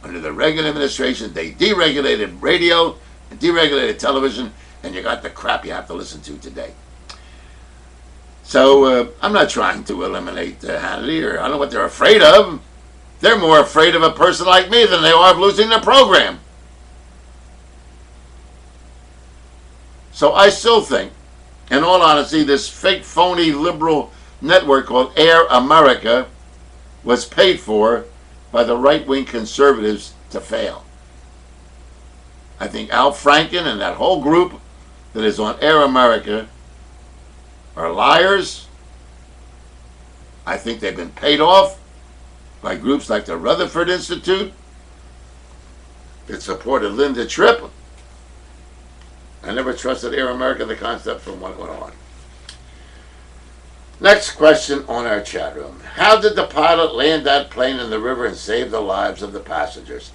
Under the Reagan administration, they deregulated radio and deregulated television, and you got the crap you have to listen to today. So I'm not trying to eliminate Hannity, or I don't know what they're afraid of. They're more afraid of a person like me than they are of losing their program. So I still think, in all honesty, this fake, phony, liberal network called Air America was paid for by the right-wing conservatives to fail. I think Al Franken and that whole group that is on Air America are liars. I think they've been paid off by groups like the Rutherford Institute that supported Linda Tripp. I never trusted Air America, the concept, from what went on. Next question on our chat room. How did the pilot land that plane in the river and save the lives of the passengers?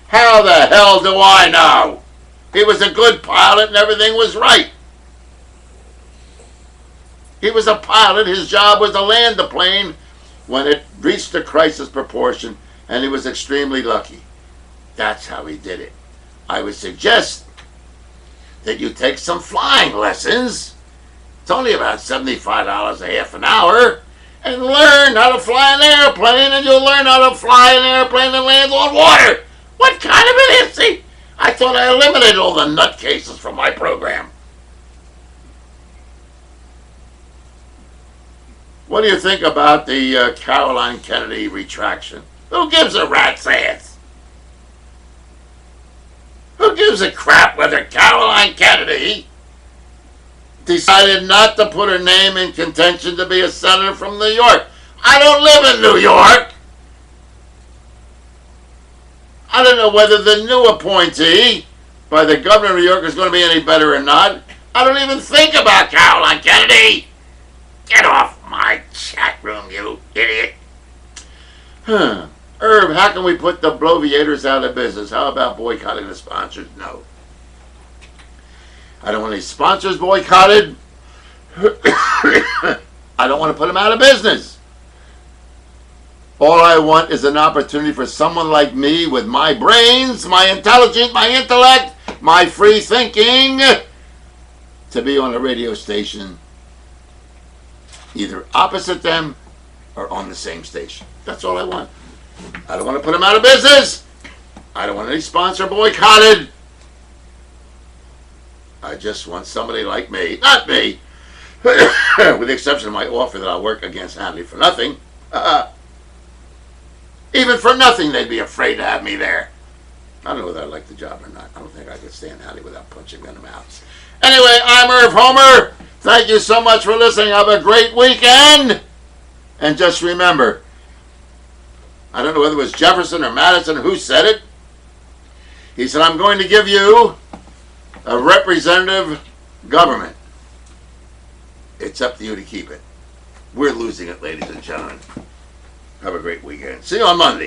How the hell do I know? He was a good pilot and everything was right. He was a pilot. His job was to land the plane when it reached the crisis proportion, and he was extremely lucky. That's how he did it. I would suggest that you take some flying lessons. It's only about $75 a half an hour, and learn how to fly an airplane, and you'll learn how to fly an airplane that lands on water. What kind of an idiocy? I thought I eliminated all the nutcases from my program. What do you think about the Caroline Kennedy retraction? Who gives a rat's ass? Who gives a crap whether Caroline Kennedy decided not to put her name in contention to be a senator from New York? I don't live in New York. I don't know whether the new appointee by the governor of New York is going to be any better or not. I don't even think about Caroline Kennedy. Get off my chat room, you idiot. Irv, how can we put the bloviators out of business? How about boycotting the sponsors? No. I don't want any sponsors boycotted. I don't want to put them out of business. All I want is an opportunity for someone like me with my brains, my intelligence, my intellect, my free thinking to be on a radio station either opposite them or on the same station. That's all I want. I don't want to put them out of business. I don't want any sponsor boycotted. I just want somebody like me, not me, with the exception of my offer that I'll work against Hannity for nothing. Even for nothing, they'd be afraid to have me there. I don't know whether I like the job or not. I don't think I could stand Hannity without punching me in the mouth. Anyway, I'm Irv Homer. Thank you so much for listening. Have a great weekend. And just remember, I don't know whether it was Jefferson or Madison who said it. He said, I'm going to give you a representative government. It's up to you to keep it. We're losing it, ladies and gentlemen. Have a great weekend. See you on Monday.